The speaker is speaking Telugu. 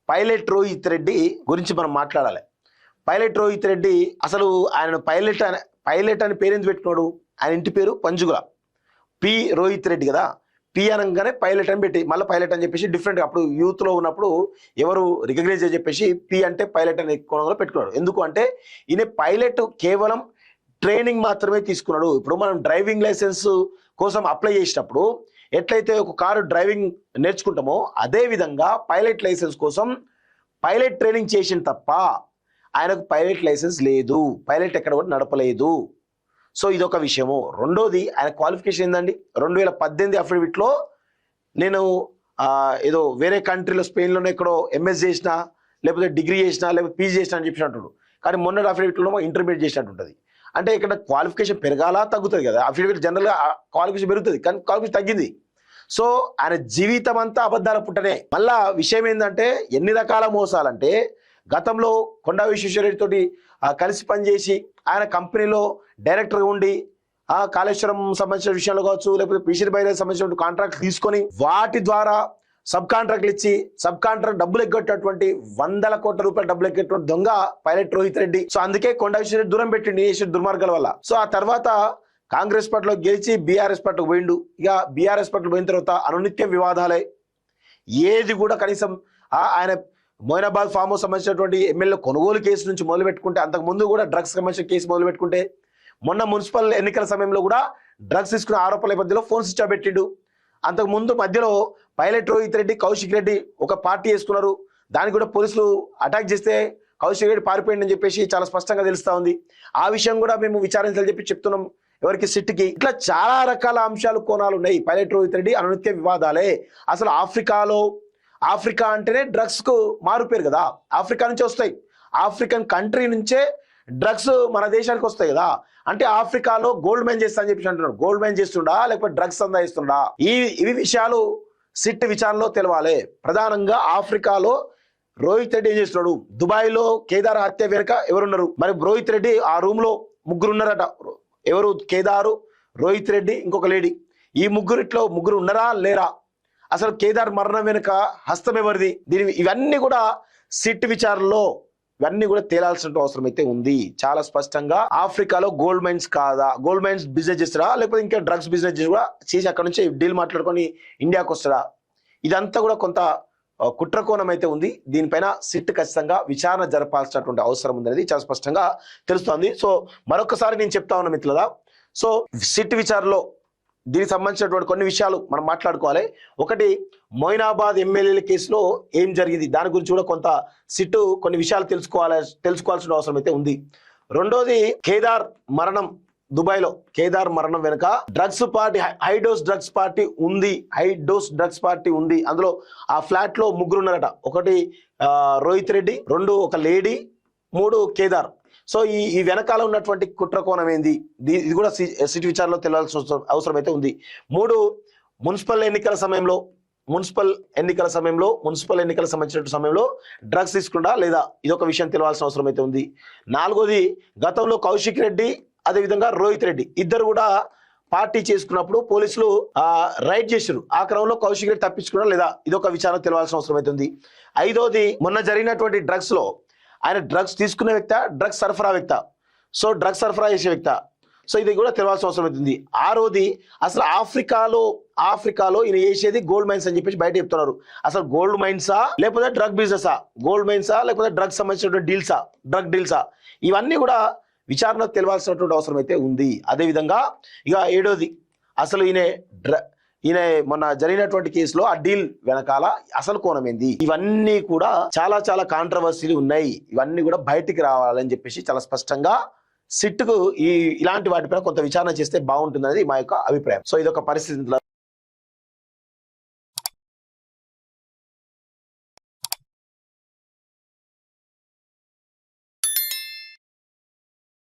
పైలట్ రోహిత్ రెడ్డి గురించి మనం మాట్లాడాలి. పైలట్ రోహిత్ రెడ్డి అసలు ఆయన పైలట్ అని పేరు ఎందుకు పెట్టుకున్నాడు? ఆయన ఇంటి పేరు పంజుగుల, పి రోహిత్ రెడ్డి కదా. పి అనగానే పైలట్ అని పెట్టి మళ్ళీ పైలట్ అని చెప్పేసి డిఫరెంట్. అప్పుడు యూత్లో ఉన్నప్పుడు ఎవరు రికగ్నైజ్ అని చెప్పేసి పి అంటే పైలట్ అని కోణంలో పెట్టుకున్నాడు. ఎందుకు అంటే ఈయన పైలట్ కేవలం ట్రైనింగ్ మాత్రమే తీసుకున్నాడు. ఇప్పుడు మనం డ్రైవింగ్ లైసెన్స్ కోసం అప్లై చేసినప్పుడు ఎట్లయితే ఒక కారు డ్రైవింగ్ నేర్చుకుంటామో అదే విధంగా పైలట్ లైసెన్స్ కోసం పైలట్ ట్రైనింగ్ చేసిన తప్ప ఆయనకు పైలట్ లైసెన్స్ లేదు, పైలట్ ఎక్కడ కూడా నడపలేదు. సో ఇదొక విషయము. రెండోది ఆయన క్వాలిఫికేషన్ ఏందండి? 2018 అఫిడవిట్లో నేను ఏదో వేరే కంట్రీలో స్పెయిన్లోనే ఎక్కడో ఎంఎస్ చేసినా లేకపోతే డిగ్రీ చేసినా లేకపోతే పీజీ చేసినా అని చెప్పినట్టు, కానీ మొన్న అఫిడవిట్లో ఇంటర్మీడియట్ చేసినట్టు ఉంటుంది. అంటే ఇక్కడ క్వాలిఫికేషన్ పెరగాల తగ్గుతుంది కదా. అఫిడవిట్ జనరల్గా క్వాలిఫికేషన్ పెరుగుతుంది కానీ క్వాలిఫికేషన్ తగ్గింది. సో ఆయన జీవితం అంతా అబద్ధాల పుట్టనే. మళ్ళా విషయం ఏంటంటే ఎన్ని రకాల మోసాలంటే గతంలో కొండా విశ్వేశ్వరరెడ్డి తోటి కలిసి పనిచేసి ఆయన కంపెనీలో డైరెక్టర్గా ఉండి కాళేశ్వరం సంబంధించిన విషయంలో కావచ్చు లేకపోతే పిసిరి బైరాజ్ సంబంధించిన కాంట్రాక్ట్ తీసుకొని వాటి ద్వారా సబ్ కాంట్రాక్ట్లు ఇచ్చి సబ్ కాంట్రాక్ట్ డబ్బులు ఎగ్గొట్టేటువంటి 100 కోట్ల రూపాయల డబ్బులు ఎగ్గొట్టిన దొంగ పైలట్ రోహిత్ రెడ్డి. సో అందుకే కొండా విశ్వేశ్వరరెడ్డి దూరం పెట్టిండి చేసిన దుర్మార్గాల వల్ల. సో ఆ తర్వాత కాంగ్రెస్ పార్టీలో గెలిచి బీఆర్ఎస్ పార్టీకి పోయిండు. ఇక బీఆర్ఎస్ పార్టీలో పోయిన తర్వాత అనునిత్యం వివాదాలే. ఏది కూడా కనీసం ఆయన మొయినాబాద్ ఫామ్ హౌస్ సంబంధించినటువంటి ఎమ్మెల్యే కొనుగోలు కేసు నుంచి మొదలు పెట్టుకుంటే, అంతకు ముందు కూడా డ్రగ్స్ సంబంధించిన కేసు మొదలు పెట్టుకుంటే, మొన్న మున్సిపల్ ఎన్నికల సమయంలో కూడా డ్రగ్స్ తీసుకున్న ఆరోపణల నేపథ్యంలో ఫోన్ స్విచ్ పెట్టిండు. అంతకు ముందు మధ్యలో పైలట్ రోహిత్ రెడ్డి కౌశిక్ రెడ్డి ఒక పార్టీ వేసుకున్నారు. దానికి కూడా పోలీసులు అటాక్ చేస్తే కౌశిక్ రెడ్డి పారిపోయిందని చెప్పేసి చాలా స్పష్టంగా తెలుస్తా ఉంది. ఆ విషయం కూడా మేము విచారించాలని చెప్పి చెప్తున్నాం ఎవరికి సిట్కి. ఇట్లా చాలా రకాల అంశాలు కోణాలు ఉన్నాయి. పైలట్ రోహిత్ రెడ్డి అనునిత్య వివాదాలే. అసలు ఆఫ్రికా అంటేనే డ్రగ్స్ కు మారుపేరు కదా. ఆఫ్రికా నుంచి వస్తాయి, ఆఫ్రికన్ కంట్రీ నుంచే డ్రగ్స్ మన దేశానికి వస్తాయి కదా. అంటే ఆఫ్రికాలో గోల్డ్ మైన్ చేస్తా అని చెప్పి అంటున్నాడు. గోల్డ్ మైన్ చేస్తుండా లేకపోతే డ్రగ్స్ సందాయిస్తుండా? ఇవి విషయాలు సిట్ విచారణలో తెలవాలి. ప్రధానంగా ఆఫ్రికాలో రోహిత్ రెడ్డి ఏం చేస్తున్నాడు? దుబాయ్లో కేదార్ హత్య వెనుక ఎవరున్నారు? మరి రోహిత్ రెడ్డి ఆ రూమ్ లో ముగ్గురు ఉన్నారట. ఎవరు? కేదారు, రోహిత్ రెడ్డి, ఇంకొక లేడీ. ఈ ముగ్గురిట్లో ముగ్గురు ఉన్నారా లేరా? అసలు కేదార్ మరణం వెనుక హస్తం ఎవరిది? ఇవన్నీ కూడా సిట్ విచారణలో ఇవన్నీ కూడా తేలాల్సిన అవసరం అయితే ఉంది. చాలా స్పష్టంగా ఆఫ్రికాలో గోల్డ్ మైన్స్ కాదా, గోల్డ్ మైన్స్ బిజినెస్ చేస్తారా లేకపోతే ఇంకా డ్రగ్స్ బిజినెస్ కూడా చేసి అక్కడ నుంచి డీల్ మాట్లాడుకొని ఇండియాకి వస్తారా? ఇదంతా కూడా కొంత కుట్రకోణం అయితే ఉంది. దీనిపైన సిట్ ఖచ్చితంగా విచారణ జరపాల్సినటువంటి అవసరం ఉందనేది చాలా స్పష్టంగా తెలుస్తోంది. సో మరొకసారి నేను చెప్తా ఉన్నా మిత్రులారా, సో సిట్ విచారణలో దీనికి సంబంధించినటువంటి కొన్ని విషయాలు మనం మాట్లాడుకోవాలి. ఒకటి, మొయినాబాద్ ఎమ్మెల్యేల కేసులో ఏం జరిగింది దాని గురించి కూడా కొంత సిట్టు కొన్ని విషయాలు తెలుసుకోవాల్సిన అవసరం అయితే ఉంది. రెండోది, కేదార్ మరణం, దుబాయ్లో కేదార్ మరణం వెనుక drugs party, high dose drugs party ఉంది. అందులో ఆ ఫ్లాట్ లో ముగ్గురు ఉన్నారట. ఒకటి రోహిత్ రెడ్డి, 2 ఒక లేడీ, 3 కేదార్. సో ఈ వెనకాల ఉన్నటువంటి కుట్రకోణం ఏంది? ఇది కూడా సిట్ విచారణలో తెలియాల్సిన అవసరం అయితే ఉంది. 3, మున్సిపల్ ఎన్నికల సంబంధించిన సమయంలో డ్రగ్స్ తీసుకుండా లేదా ఇదొక విషయం తెలియాల్సిన అవసరం అయితే ఉంది. 4ది, గతంలో కౌశిక్ రెడ్డి అదేవిధంగా రోహిత్ రెడ్డి ఇద్దరు కూడా పార్టీ చేసుకున్నప్పుడు పోలీసులు రైడ్ చేశారు. ఆ క్రమంలో కౌశిక్ రెడ్డి తప్పించుకున్నా లేదా ఇదొక విచారణ తెలియాల్సిన అవసరం అయితే ఉంది. 5వది, మొన్న జరిగినటువంటి డ్రగ్స్ లో ఆయన డ్రగ్స్ తీసుకునే వ్యక్త, డ్రగ్స్ సరఫరా వ్యక్త, సో డ్రగ్స్ సరఫరా చేసే వ్యక్త, సో ఇది కూడా తెలియాల్సిన అవసరం అవుతుంది. 6వది, అసలు ఆఫ్రికాలో ఈయన చేసేది గోల్డ్ మైన్స్ అని చెప్పేసి బయట చెప్తున్నారు. అసలు గోల్డ్ మైన్సా లేకపోతే డ్రగ్ బిజినెసా? గోల్డ్ మైన్సా లేకపోతే డ్రగ్స్ సంబంధించినటువంటి డ్రగ్ డీల్సా? ఇవన్నీ కూడా విచారణ తెలియాల్సినటువంటి అవసరం అయితే ఉంది. అదేవిధంగా ఇక 7వది, అసలు ఈయన మొన్న జరిగినటువంటి కేసులో ఆ డీల్ వెనకాల అసలు కోణం ఏంది? ఇవన్నీ కూడా చాలా కాంట్రవర్సీలు ఉన్నాయి. ఇవన్నీ కూడా బయటికి రావాలని చెప్పేసి చాలా స్పష్టంగా సిట్కు ఇలాంటి వాటిపైన కొంత విచారణ చేస్తే బాగుంటుంది అనేది మా యొక్క అభిప్రాయం. సో ఇదొక పరిస్థితి.